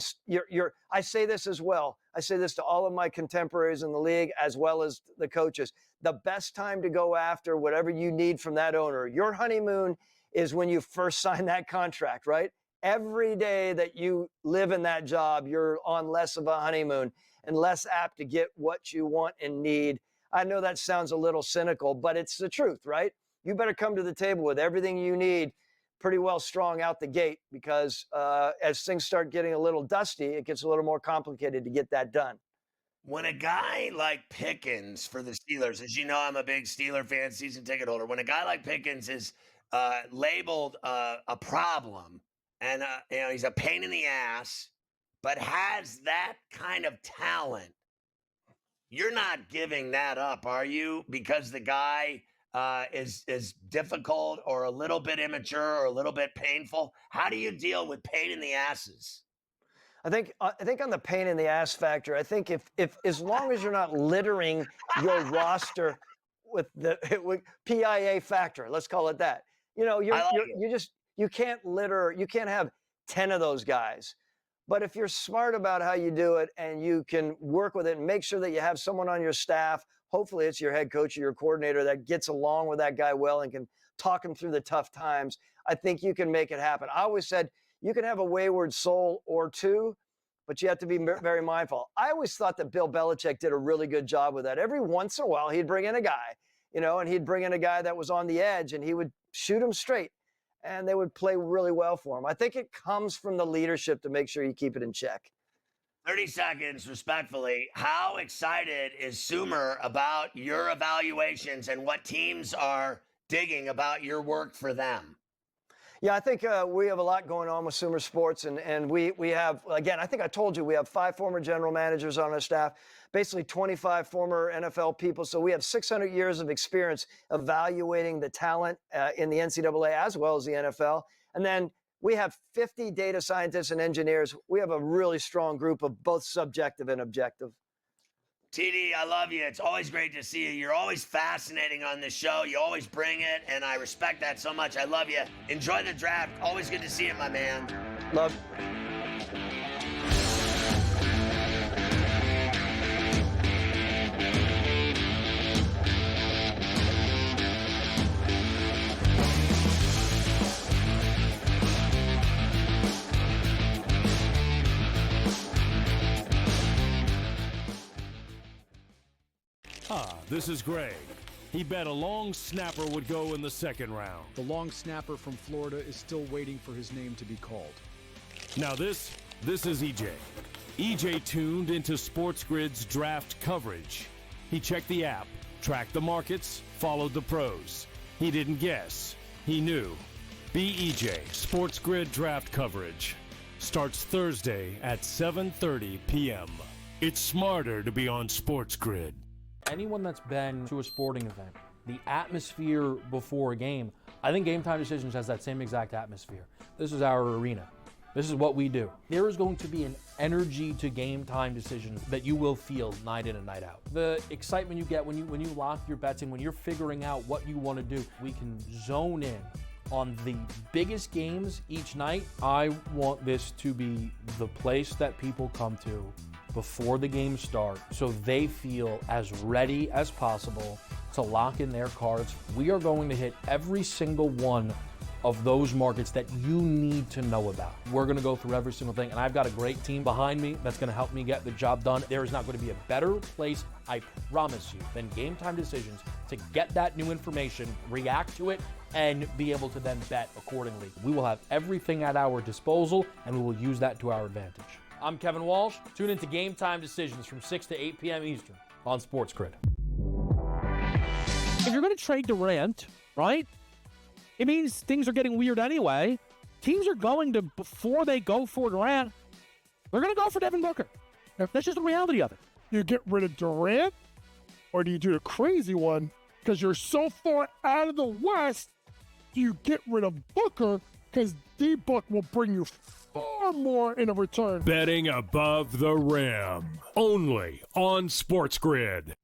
I say this as well. I say this to all of my contemporaries in the league, as well as the coaches. The best time to go after whatever you need from that owner, your honeymoon, is when you first sign that contract, right? Every day that you live in that job, you're on less of a honeymoon and less apt to get what you want and need. I know that sounds a little cynical, but it's the truth, right? You better come to the table with everything you need pretty well strong out the gate, because as things start getting a little dusty, it gets a little more complicated to get that done. When a guy like Pickens for the Steelers, as you know, I'm a big Steeler fan, season ticket holder. When a guy like Pickens is labeled a problem and he's a pain in the ass, but has that kind of talent, you're not giving that up, are you? Because the guy is difficult or a little bit immature or a little bit painful. How do you deal with pain in the asses? I think on the pain in the ass factor, I think if as long as you're not littering your roster with with PIA factor, let's call it that. You can't litter. You can't have 10 of those guys. But if you're smart about how you do it and you can work with it and make sure that you have someone on your staff, hopefully it's your head coach or your coordinator that gets along with that guy well and can talk him through the tough times, I think you can make it happen. I always said you can have a wayward soul or two, but you have to be very mindful. I always thought that Bill Belichick did a really good job with that. Every once in a while, he'd bring in a guy, and he'd bring in a guy that was on the edge, and he would shoot him straight, and they would play really well for him. I think it comes from the leadership to make sure you keep it in check. 30 seconds, respectfully. How excited is Sumer about your evaluations and what teams are digging about your work for them? Yeah, I think we have a lot going on with Sumer Sports, and we have, again, I think I told you, we have 5 former general managers on our staff, basically 25 former NFL people. So we have 600 years of experience evaluating the talent in the NCAA as well as the NFL. And then we have 50 data scientists and engineers. We have a really strong group of both subjective and objective. TD, I love you. It's always great to see you. You're always fascinating on this show. You always bring it, and I respect that so much. I love you. Enjoy the draft. Always good to see you, my man. Love. This is Greg. He bet a long snapper would go in the second round. The long snapper from Florida is still waiting for his name to be called. Now this is EJ. EJ tuned into SportsGrid's draft coverage. He checked the app, tracked the markets, followed the pros. He didn't guess. He knew. BEJ SportsGrid draft coverage starts Thursday at 7:30 p.m. It's smarter to be on SportsGrid. Anyone that's been to a sporting event, the atmosphere before a game, I think Game Time Decisions has that same exact atmosphere. This is our arena. This is what we do. There is going to be an energy to Game Time Decisions that you will feel night in and night out. The excitement you get when you lock your bets in, when you're figuring out what you want to do, we can zone in on the biggest games each night. I want this to be the place that people come to before the games start so they feel as ready as possible to lock in their cards. We are going to hit every single one of those markets that you need to know about. We're going to go through every single thing, and I've got a great team behind me that's going to help me get the job done. There is not going to be a better place, I promise you, than Game Time Decisions to get that new information, react to it, and be able to then bet accordingly. We will have everything at our disposal, and we will use that to our advantage. I'm Kevin Walsh. Tune into Game Time Decisions from 6 to 8 p.m. Eastern on SportsGrid. If you're going to trade Durant, right, it means things are getting weird anyway. Teams are going to, before they go for Durant, they're going to go for Devin Booker. That's just the reality of it. You get rid of Durant, or do you do the crazy one? Because you're so far out of the West, do you get rid of Booker? Because D-Book will bring you far more in a return. Betting above the rim. Only on SportsGrid.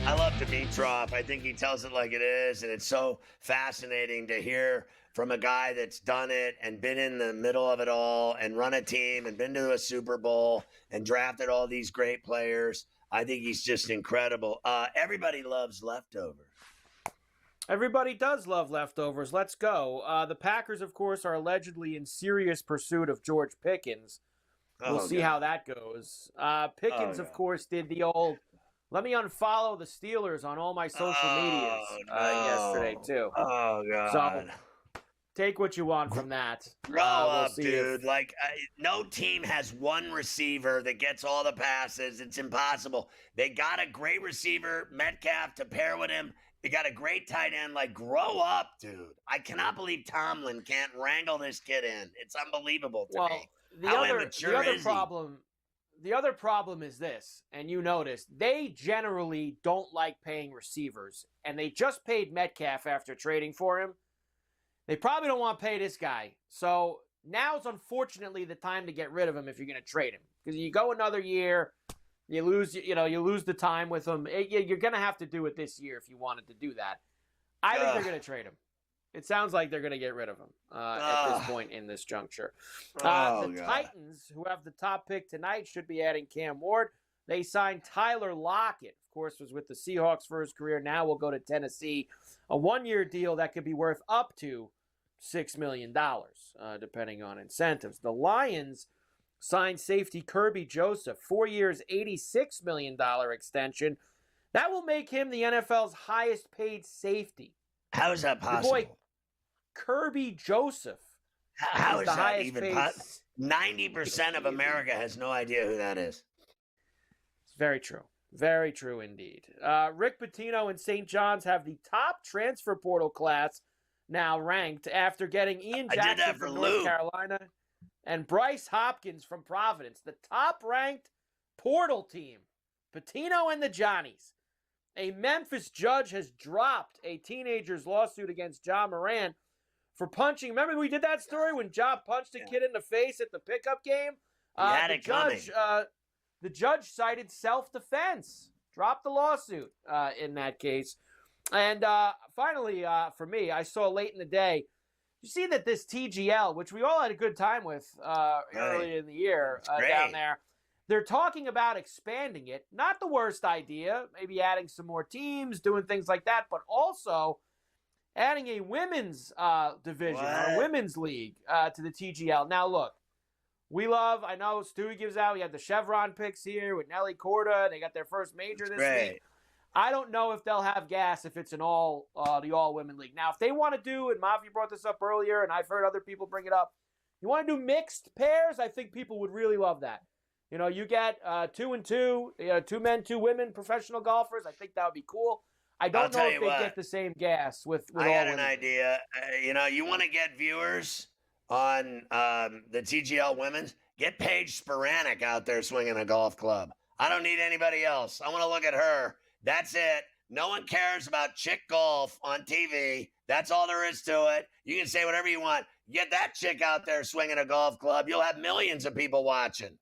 I love Dimitrov. I think he tells it like it is, and it's so fascinating to hear from a guy that's done it and been in the middle of it all and run a team and been to a Super Bowl and drafted all these great players. I think he's just incredible. Everybody loves leftovers. Everybody does love leftovers. Let's go. The Packers, of course, are allegedly in serious pursuit of George Pickens. We'll see how that goes. Pickens, of course, did the old, let me unfollow the Steelers on all my social medias yesterday, too. Oh, God. So take what you want from that. Grow up, dude. No team has one receiver that gets all the passes. It's impossible. They got a great receiver, Metcalf, to pair with him. They got a great tight end. Grow up, dude. I cannot believe Tomlin can't wrangle this kid in. It's unbelievable to me. How immature is he? The other problem is this, and you notice, they generally don't like paying receivers, and they just paid Metcalf after trading for him. They probably don't want to pay this guy. So now's unfortunately the time to get rid of him if you're going to trade him. Because you go another year, you lose the time with him. You're going to have to do it this year if you wanted to do that. I think they're going to trade him. It sounds like they're going to get rid of him at this point in this juncture. Titans, who have the top pick tonight, should be adding Cam Ward. They signed Tyler Lockett, of course, was with the Seahawks for his career. Now will go to Tennessee. A one-year deal that could be worth up to $6 million, depending on incentives. The Lions signed safety Kirby Joseph, 4 years, $86 million extension. That will make him the NFL's highest-paid safety. How is that possible? Your boy, Kirby Joseph. How is that even possible? 90% of America has no idea who that is. It's very true. Very true indeed. Rick Pitino and St. John's have the top transfer portal class now ranked after getting Ian Jackson from North Carolina and Bryce Hopkins from Providence. The top-ranked portal team, Pitino and the Johnnies. A Memphis judge has dropped a teenager's lawsuit against Ja Morant for punching. Remember we did that story when Ja punched a kid in the face at the pickup game? The judge cited self-defense. Dropped the lawsuit in that case. And finally, for me, I saw late in the day, you see that this TGL, which we all had a good time with early in the year down there, they're talking about expanding it. Not the worst idea, maybe adding some more teams, doing things like that, but also adding a women's division, or a women's league to the TGL. Now, look, I know Stewie gives out. We had the Chevron picks here with Nelly Corda. They got their first major this week. I don't know if they'll have gas if it's an the all-women league. Now, if they want to do, and Mafi brought this up earlier, and I've heard other people bring it up, you want to do mixed pairs? I think people would really love that. You know, you get 2 and 2, 2 men, 2 women, professional golfers. I think that would be cool. I don't know if they get the same gas with I got an idea. You want to get viewers on the TGL women's? Get Paige Sporanic out there swinging a golf club. I don't need anybody else. I want to look at her. That's it. No one cares about chick golf on TV. That's all there is to it. You can say whatever you want. Get that chick out there swinging a golf club. You'll have millions of people watching.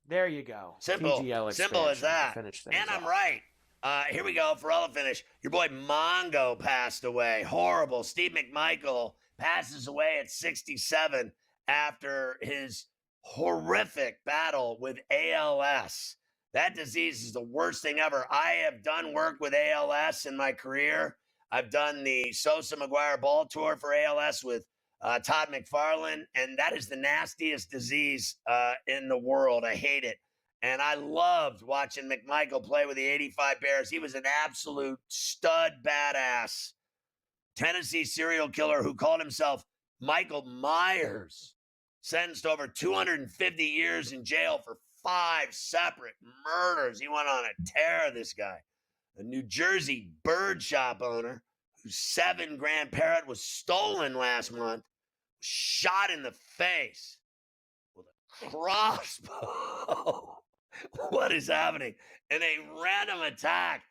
There you go. Simple. TGL Simple as that. And I'm right. Here we go. Ferrall finish. Your boy Mongo passed away. Horrible. Steve McMichael passes away at 67 after his horrific battle with ALS. That disease is the worst thing ever. I have done work with ALS in my career. I've done the Sosa McGuire Ball Tour for ALS with Todd McFarlane, and that is the nastiest disease in the world. I hate it. And I loved watching McMichael play with the 85 Bears. He was an absolute stud badass Tennessee serial killer who called himself Michael Myers, sentenced to over 250 years in jail for 5 separate murders. He went on a tear, this guy. A New Jersey bird shop owner whose 7 grand parrot was stolen last month, shot in the face with a crossbow. What is happening? In a random attack,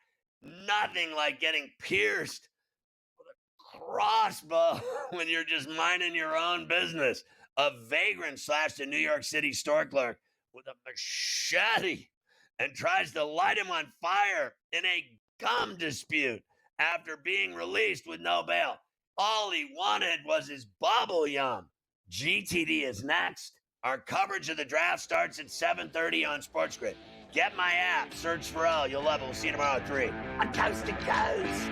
nothing like getting pierced with a crossbow when you're just minding your own business. A vagrant slashed a New York City store clerk with a machete and tries to light him on fire in a gum dispute after being released with no bail. All he wanted was his bubble yum. GTD is next. Our coverage of the draft starts at 7:30 on SportsGrid. Get my app, search Ferrall. You'll love it. We'll see you tomorrow at 3 on Coast to Coast.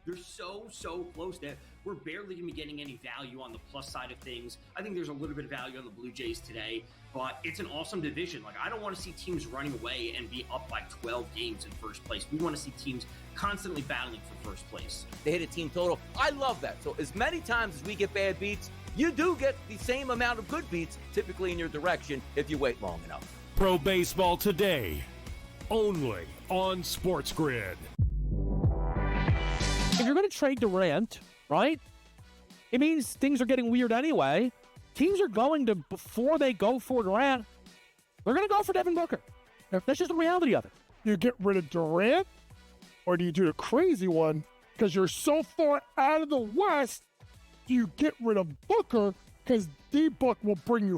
They're so close that we're barely going to be getting any value on the plus side of things. I think there's a little bit of value on the Blue Jays today, but it's an awesome division. Like, I don't want to see teams running away and be up by 12 games in first place. We want to see teams constantly battling for first place. They hit a team total. I love that. So as many times as we get bad beats, you do get the same amount of good beats, typically in your direction, if you wait long enough. Pro Baseball Today, only on SportsGrid. If you're going to trade Durant, right, it means things are getting weird anyway. Teams are going to, before they go for Durant, they're going to go for Devin Booker. That's just the reality of it. You get rid of Durant, or do you do the crazy one? Because you're so far out of the West, you get rid of Booker because D-Book will bring you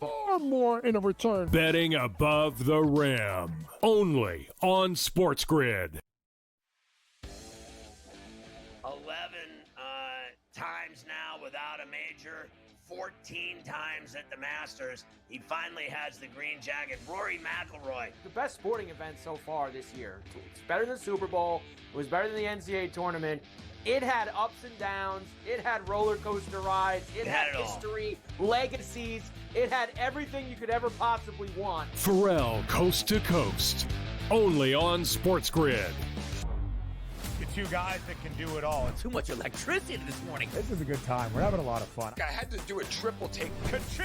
far more in a return. Betting above the rim, only on SportsGrid. 11 times now without a major, 14 times at the Masters. He finally has the green jacket. Rory McIlroy. The best sporting event so far this year. It's better than the Super Bowl. It was better than the NCAA tournament. It had ups and downs. It had roller coaster rides. It had history, legacies. It had everything you could ever possibly want. Ferrall Coast to Coast, only on SportsGrid. The 2 guys that can do it all. Too much electricity this morning. This is a good time. We're having a lot of fun. I had to do a triple take. Ka-ching!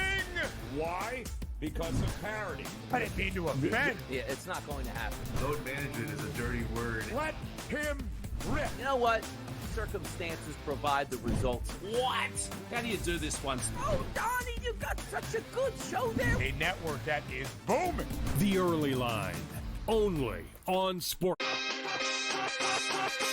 Why? Because of parity. I didn't mean to offend. Yeah, it's not going to happen. Load management is a dirty word. Let him rip. You know what? Circumstances provide the results. What? How do you do this once? Oh, Donnie, you got such a good show there. A network that is booming. The Early Line, only on Sport.